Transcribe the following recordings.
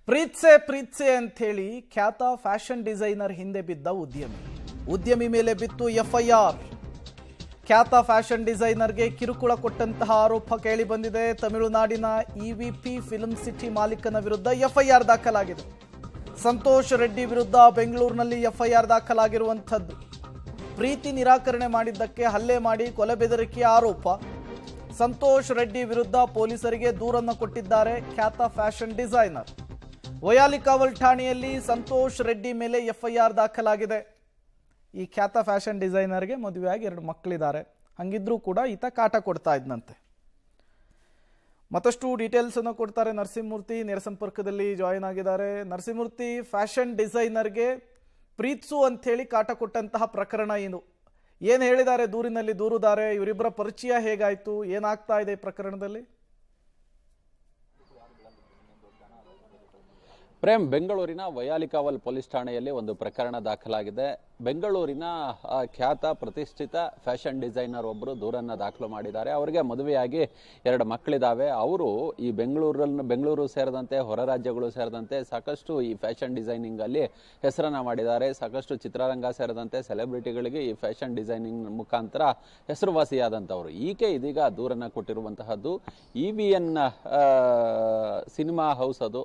ಪ್ರೀತ್ಸೆ ಅಂತ ಹೇಳಿ ಖ್ಯಾತ ಫ್ಯಾಷನ್ ಡಿಸೈನರ್ ಹಿಂದೆ ಬಿದ್ದ ಉದ್ಯಮಿ ಮೇಲೆ ಬಿತ್ತು ಎಫ್ಐಆರ್. ಖ್ಯಾತ ಫ್ಯಾಷನ್ ಡಿಸೈನರ್ಗೆ ಕಿರುಕುಳ ಕೊಟ್ಟಂತಹ ಆರೋಪ ಕೇಳಿ ಬಂದಿದೆ. ತಮಿಳುನಾಡಿನ ಇವಿಪಿ ಫಿಲ್ಮ್ ಸಿಟಿ ಮಾಲೀಕನ ವಿರುದ್ಧ ಎಫ್ಐಆರ್ ದಾಖಲಾಗಿದೆ. ಸಂತೋಷ್ ರೆಡ್ಡಿ ವಿರುದ್ಧ ಬೆಂಗಳೂರಿನಲ್ಲಿ ಎಫ್ಐಆರ್ ದಾಖಲಾಗಿರುವಂಥದ್ದು. ಪ್ರೀತಿ ನಿರಾಕರಣೆ ಮಾಡಿದ್ದಕ್ಕೆ ಹಲ್ಲೆ ಮಾಡಿ ಕೊಲೆ ಬೆದರಿಕೆಯ ಆರೋಪ. ಸಂತೋಷ್ ರೆಡ್ಡಿ ವಿರುದ್ಧ ಪೊಲೀಸರಿಗೆ ದೂರನ್ನು ಕೊಟ್ಟಿದ್ದಾರೆ ಖ್ಯಾತ ಫ್ಯಾಷನ್ ಡಿಸೈನರ್. ವಯಾಲಿಕಾವಲ್ ಠಾಣೆಯಲ್ಲಿ ಸಂತೋಷ್ ರೆಡ್ಡಿ ಮೇಲೆ ಎಫ್ಐಆರ್ ದಾಖಲಾಗಿದೆ. ಈ ಖ್ಯಾತ ಫ್ಯಾಷನ್ ಡಿಸೈನರ್ಗೆ ಮದುವೆಯಾಗಿ 2 ಮಕ್ಕಳಿದ್ದಾರೆ. ಹಂಗಿದ್ರೂ ಕೂಡ ಈತ ಕಾಟ ಕೊಡ್ತಾ ಇದ್ನಂತೆ. ಮತ್ತಷ್ಟು ಡೀಟೇಲ್ಸ್ ಅನ್ನು ಕೊಡ್ತಾರೆ ನರಸಿಂಹಮೂರ್ತಿ, ನೇರ ಸಂಪರ್ಕದಲ್ಲಿ ಜಾಯಿನ್ ಆಗಿದ್ದಾರೆ. ನರಸಿಂಹಮೂರ್ತಿ, ಫ್ಯಾಷನ್ ಡಿಸೈನರ್ಗೆ ಪ್ರೀತ್ಸು ಅಂತ ಹೇಳಿ ಕಾಟ ಕೊಟ್ಟಂತಹ ಪ್ರಕರಣ ಏನು ಹೇಳಿದ್ದಾರೆ ದೂರಿನಲ್ಲಿ ದೂರುದಾರೆ? ಇವರಿಬ್ಬರ ಪರಿಚಯ ಹೇಗಾಯ್ತು? ಏನಾಗ್ತಾ ಇದೆ ಈ ಪ್ರಕರಣದಲ್ಲಿ? ಪ್ರೇಮ್, ಬೆಂಗಳೂರಿನ ವಯಾಲಿಕಾವಲ್ ಪೊಲೀಸ್ ಠಾಣೆಯಲ್ಲಿ ಒಂದು ಪ್ರಕರಣ ದಾಖಲಾಗಿದೆ. ಬೆಂಗಳೂರಿನ ಖ್ಯಾತ ಪ್ರತಿಷ್ಠಿತ ಫ್ಯಾಷನ್ ಡಿಸೈನರ್ ಒಬ್ಬರು ದೂರನ್ನು ದಾಖಲು ಮಾಡಿದ್ದಾರೆ. ಅವರಿಗೆ ಮದುವೆಯಾಗಿ 2 ಮಕ್ಕಳಿದ್ದಾವೆ. ಅವರು ಈ ಬೆಂಗಳೂರು ಸೇರಿದಂತೆ ಹೊರ ರಾಜ್ಯಗಳು ಸೇರಿದಂತೆ ಸಾಕಷ್ಟು ಈ ಫ್ಯಾಷನ್ ಡಿಸೈನಿಂಗ್ ಅಲ್ಲಿ ಹೆಸರನ್ನ ಮಾಡಿದ್ದಾರೆ. ಸಾಕಷ್ಟು ಚಿತ್ರರಂಗ ಸೇರಿದಂತೆ ಸೆಲೆಬ್ರಿಟಿಗಳಿಗೆ ಈ ಫ್ಯಾಷನ್ ಡಿಸೈನಿಂಗ್ ಮುಖಾಂತರ ಹೆಸರುವಾಸಿಯಾದಂಥವ್ರು. ಈಕೆ ಇದೀಗ ದೂರನ್ನು ಕೊಟ್ಟಿರುವಂತಹದ್ದು. EVN ಸಿನಿಮಾ ಹೌಸ್ ಅದು,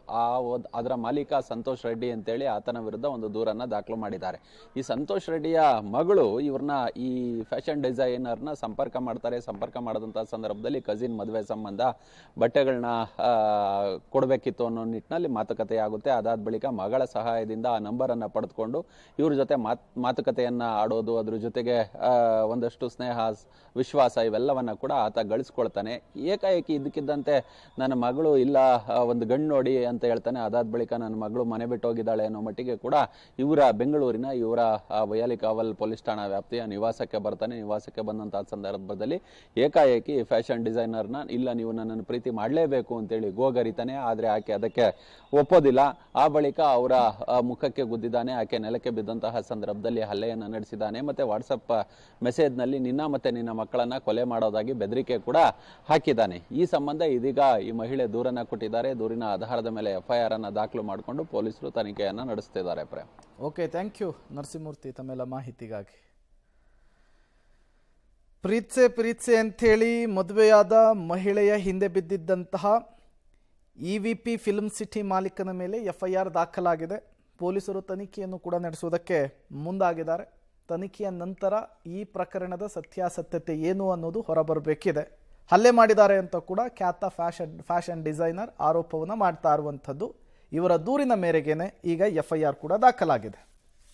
ಅದರ ಮಾಲೀಕ ಸಂತೋಷ್ ರೆಡ್ಡಿ ಅಂತೇಳಿ ಆತನ ವಿರುದ್ಧ ಒಂದು ದೂರನ್ನ ದಾಖಲು ಮಾಡಿದ್ದಾರೆ. ಈ ಸಂತೋಷ್ ರೆಡ್ಡಿಯ ಮಗಳು ಇವ್ರನ್ನ ಈ ಫ್ಯಾಷನ್ ಡಿಸೈನರ್ನ ಸಂಪರ್ಕ ಮಾಡ್ತಾರೆ. ಸಂಪರ್ಕ ಮಾಡಿದಂತಹ ಸಂದರ್ಭದಲ್ಲಿ ಕಸಿನ್ ಮದುವೆ ಸಂಬಂಧ ಬಟ್ಟೆಗಳನ್ನ ಕೊಡಬೇಕಿತ್ತು ಅನ್ನೋ ನಿಟ್ಟಿನಲ್ಲಿ ಮಾತುಕತೆ ಆಗುತ್ತೆ. ಅದಾದ ಬಳಿಕ ಮಗಳ ಸಹಾಯದಿಂದ ಆ ನಂಬರ್ ಅನ್ನ ಪಡೆದುಕೊಂಡು ಇವ್ರ ಜೊತೆ ಮಾತುಕತೆಯನ್ನ ಆಡೋದು, ಅದ್ರ ಜೊತೆಗೆ ಒಂದಷ್ಟು ಸ್ನೇಹ ವಿಶ್ವಾಸ ಇವೆಲ್ಲವನ್ನ ಕೂಡ ಆತ ಗಳಿಸ್ಕೊಳ್ತಾನೆ. ಏಕಾಏಕಿ ಇದಕ್ಕಿದ್ದಂತೆ ನನ್ನ ಮಗಳು ಇಲ್ಲ, ಒಂದು ಗಂಡು ನೋಡಿ ಅಂತ ಹೇಳ್ತಾನೆ. ಅದಾದ ಬಳಿಕ ನನ್ನ ಮಗಳು ಮನೆ ಬಿಟ್ಟು ಹೋಗಿದ್ದಾಳೆ ಅನ್ನೋ ಮಟ್ಟಿಗೆ ಕೂಡ ಬೆಂಗಳೂರಿನ ಇವರ ವಯಾಲಿಕಾವಲ್ ಪೊಲೀಸ್ ಠಾಣಾ ವ್ಯಾಪ್ತಿಯ ನಿವಾಸಕ್ಕೆ ಬರ್ತಾನೆ. ನಿವಾಸಕ್ಕೆ ಬಂದಂತಹ ಸಂದರ್ಭದಲ್ಲಿ ಏಕಾಏಕಿ ಫ್ಯಾಷನ್ ಡಿಸೈನರ್ನ ಇಲ್ಲ, ನೀವು ನನ್ನನ್ನು ಪ್ರೀತಿ ಮಾಡಲೇಬೇಕು ಅಂತೇಳಿ ಗೋಗರಿತಾನೆ. ಆದರೆ ಆಕೆ ಅದಕ್ಕೆ ಒಪ್ಪೋದಿಲ್ಲ. ಆ ಬಳಿಕ ಅವರ ಮುಖಕ್ಕೆ ಗುದ್ದಿದ್ದಾನೆ. ಆಕೆ ನೆಲಕ್ಕೆ ಬಿದ್ದಂತಹ ಸಂದರ್ಭದಲ್ಲಿ ಹಲ್ಲೆಯನ್ನು ನಡೆಸಿದ್ದಾನೆ. ಮತ್ತೆ ವಾಟ್ಸಪ್ ಮೆಸೇಜ್ನಲ್ಲಿ ನಿನ್ನ ಮತ್ತೆ ನಿನ್ನ ಮಕ್ಕಳನ್ನ ಕೊಲೆ ಮಾಡೋದಾಗಿ ಬೆದರಿಕೆ ಕೂಡ ಹಾಕಿದ್ದಾನೆ. ಈ ಸಂಬಂಧ ಇದೀಗ ಈ ಮಹಿಳೆ ದೂರನ್ನ ಕೊಟ್ಟಿದ್ದಾರೆ. ದೂರಿನ ಆಧಾರದ ಮೇಲೆ FIR ಅನ್ನ ದಾಖಲು ಮಾಡಿಕೊಂಡು ಪೊಲೀಸರು ತನಿಖೆಯನ್ನು ನಡೆಸುತ್ತಿದ್ದಾರೆ. Prem, okay, thank you Narasimhamurthy ತಮ್ಮೆಲ್ಲ ಮಾಹಿತಿಗಾಗಿ. ಪ್ರೀತ್ಸೆ ಅಂಥೇಳಿ ಮದುವೆಯಾದ ಮಹಿಳೆಯ ಹಿಂದೆ ಬಿದ್ದಿದ್ದಂತಹ EVP ಫಿಲ್ಮ್ ಸಿಟಿ ಮಾಲೀಕನ ಮೇಲೆ FIR ದಾಖಲಾಗಿದೆ. ಪೊಲೀಸರು ತನಿಖೆಯನ್ನು ಕೂಡ ನಡೆಸುವುದಕ್ಕೆ ಮುಂದಾಗಿದ್ದಾರೆ. ತನಿಖೆಯ ನಂತರ ಈ ಪ್ರಕರಣದ ಸತ್ಯಾಸತ್ಯತೆ ಏನು ಅನ್ನೋದು ಹೊರಬರಬೇಕಿದೆ. ಹಲ್ಲೆ ಮಾಡಿದ್ದಾರೆ ಅಂತ ಕೂಡ ಖ್ಯಾತ ಫ್ಯಾಷನ್ ಡಿಸೈನರ್ ಆರೋಪವನ್ನು ಮಾಡ್ತಾ ಇರುವಂಥದ್ದು. ಇವರ ದೂರಿನ ಮೇರೆಗೇನೆ ಈಗ FIR ಕೂಡ ದಾಖಲಾಗಿದೆ.